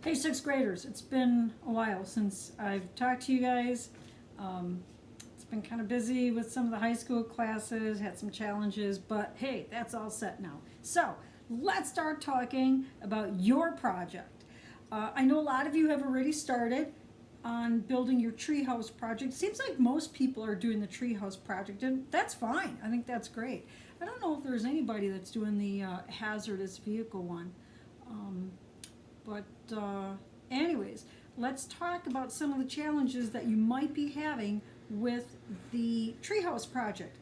Hey, sixth graders, it's been a while since I've talked to you guys. It's been kind of busy with some of the high school classes, had some challenges, but hey, that's all set now. So let's start talking about your project. I know a lot of you have already started on building your treehouse project. Seems like most people are doing the treehouse project, and that's fine. I think that's great. I don't know if there's anybody that's doing the hazardous vehicle one. Um, but, anyways, let's talk about some of the challenges that you might be having with the treehouse project.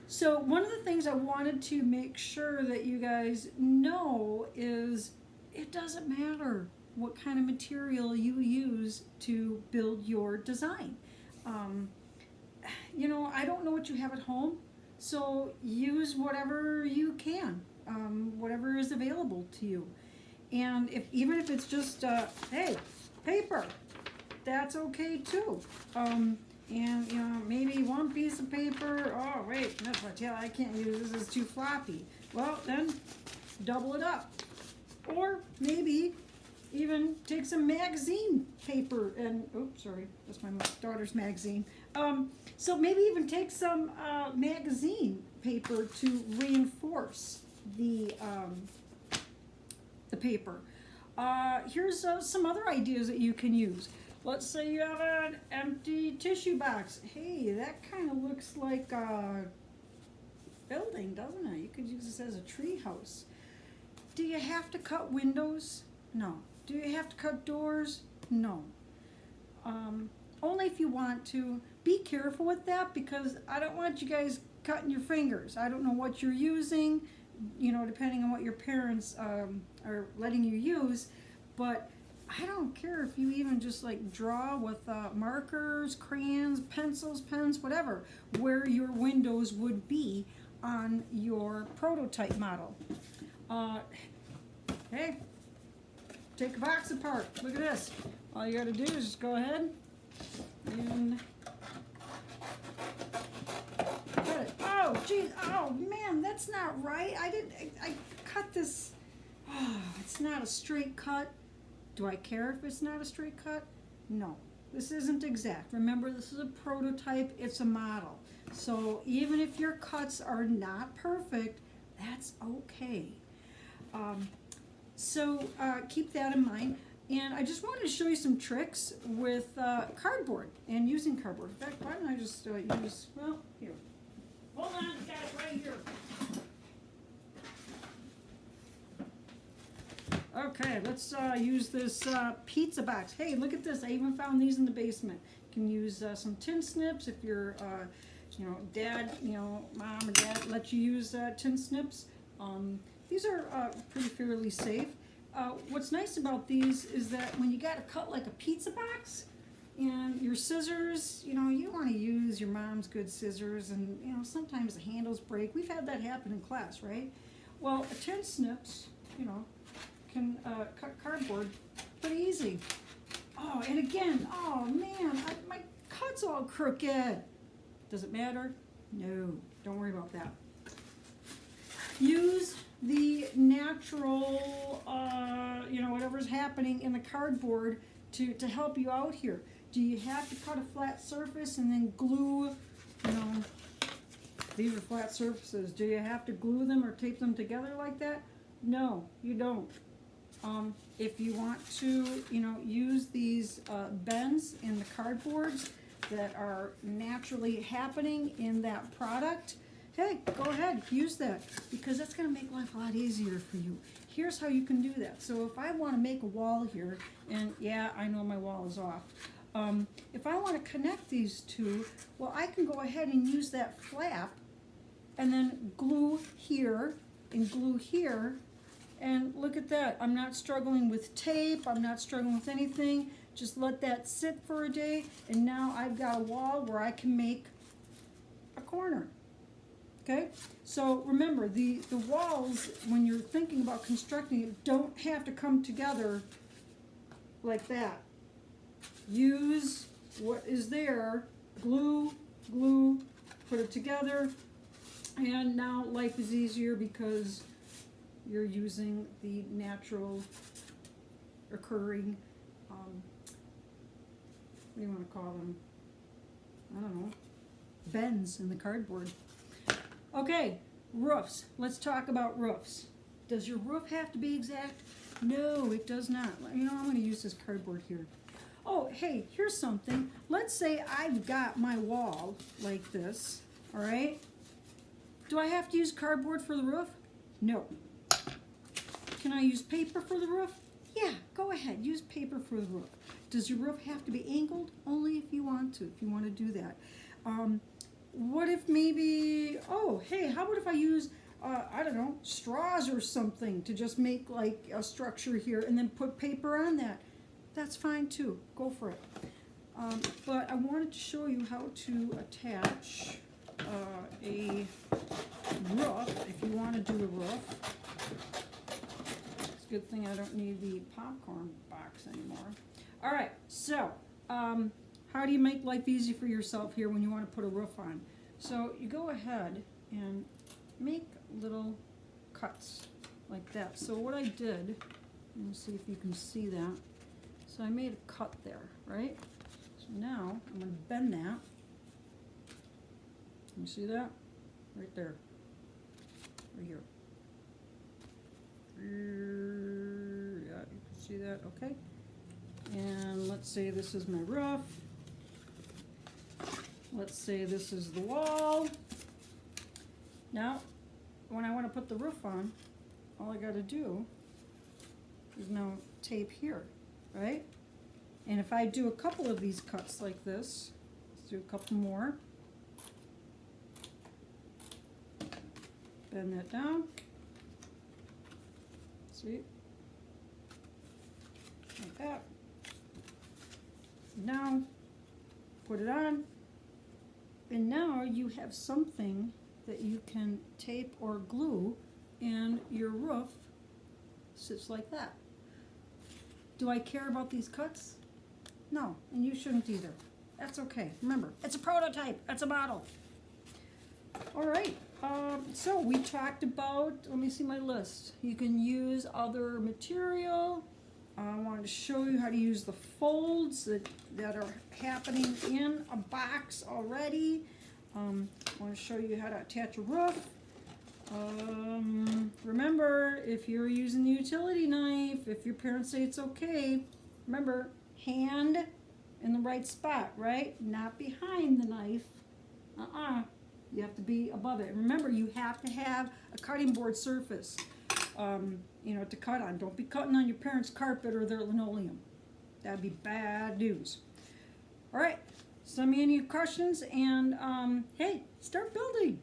So, one of the things I wanted to make sure that you guys know is it doesn't matter what kind of material you use to build your design. Um, I don't know what you have at home, so use whatever you can, whatever is available to you. And if even if it's just hey, paper, that's okay too. And maybe one piece of paper. Oh wait, that's what, yeah, I can't use this. Is too floppy. Well then, double it up. Or maybe even take some magazine paper and oops, sorry, that's my daughter's magazine. So maybe even take some magazine paper to reinforce the paper. Here's some other ideas that you can use. Let's say you have an empty tissue box. Hey, that kind of looks like a building, doesn't it? You could use this as a tree house. Do you have to cut windows? No. Do you have to cut doors? No. Only if you want to. Be careful with that because I don't want you guys cutting your fingers. I don't know what you're using, depending on what your parents are letting you use, but I don't care if you even just like draw with markers, crayons, pencils, pens, whatever, where your windows would be on your prototype model. Hey, take a box apart. Look at this. All you gotta do is just go ahead and cut it. Oh, geez. Oh, man, that's not right. I cut this. Oh, it's not a straight cut. Do I care if it's not a straight cut? No. This isn't exact. Remember, this is a prototype. It's a model. So even if your cuts are not perfect, that's okay. Keep that in mind. And I just wanted to show you some tricks with cardboard and using cardboard. In fact, why don't I just here. Hold on, got it right here. Okay, let's use this pizza box. Hey, look at this. I even found these in the basement. You can use some tin snips if your, dad, mom or dad let you use tin snips. These are pretty fairly safe. What's nice about these is that when you got to cut like a pizza box and your scissors, you want to use your mom's good scissors and, sometimes the handles break. We've had that happen in class, right? Well, a tin snips, can cut cardboard pretty easy. Oh, and again, oh man, my cut's all crooked. Does it matter? No, don't worry about that. Use the natural, whatever's happening in the cardboard to help you out here. Do you have to cut a flat surface and then glue, these are flat surfaces. Do you have to glue them or tape them together like that? No, you don't. If you want to, use these bends in the cardboards that are naturally happening in that product, hey, go ahead, use that because that's going to make life a lot easier for you. Here's how you can do that. So if I want to make a wall here, and yeah, I know my wall is off. If I want to connect these two, well, I can go ahead and use that flap and then glue here and glue here. And look at that. I'm not struggling with tape. I'm not struggling with anything. Just let that sit for a day. And now I've got a wall where I can make a corner. Okay? So remember, the walls, when you're thinking about constructing it, don't have to come together like that. Use what is there. Glue, glue, put it together. And now life is easier because you're using the natural occurring, what do you want to call them? I don't know, bends in the cardboard. Okay, roofs. Let's talk about roofs. Does your roof have to be exact? No, it does not. You know, I'm going to use this cardboard here. Oh, hey, here's something. Let's say I've got my wall like this, all right? Do I have to use cardboard for the roof? No. Can I use paper for the roof? Yeah, go ahead, use paper for the roof. Does your roof have to be angled? Only if you want to do that. What if maybe, oh, hey, how about if I use, I don't know, straws or something to just make like a structure here and then put paper on that? That's fine too, go for it. But I wanted to show you how to attach a roof, if you want to do a roof. It's a good thing I don't need the popcorn box anymore. All right, so how do you make life easy for yourself here when you want to put a roof on? So you go ahead and make little cuts like that. So what I did, let me see if you can see that. So I made a cut there, right? So now I'm going to bend that. Can you see that? Right there. Right here. Yeah, you can see that, okay? And let's say this is my roof. Let's say this is the wall. Now, when I want to put the roof on, all I got to do is now tape here, right? And if I do a couple of these cuts like this, let's do a couple more. Bend that down. See? Like that. Now, put it on. And now you have something that you can tape or glue, and your roof sits like that. Do I care about these cuts? No, and you shouldn't either. That's okay. Remember, it's a prototype. It's a model. All right. So we talked about, let me see my list. You can use other material. I wanted to show you how to use the folds that are happening in a box already. I want to show you how to attach a roof. Remember, if you're using the utility knife, if your parents say it's okay, remember, hand in the right spot, right? Not behind the knife. You have to be above it. Remember, you have to have a cutting board surface, to cut on. Don't be cutting on your parents' carpet or their linoleum. That'd be bad news. All right, send me any questions, and hey, start building.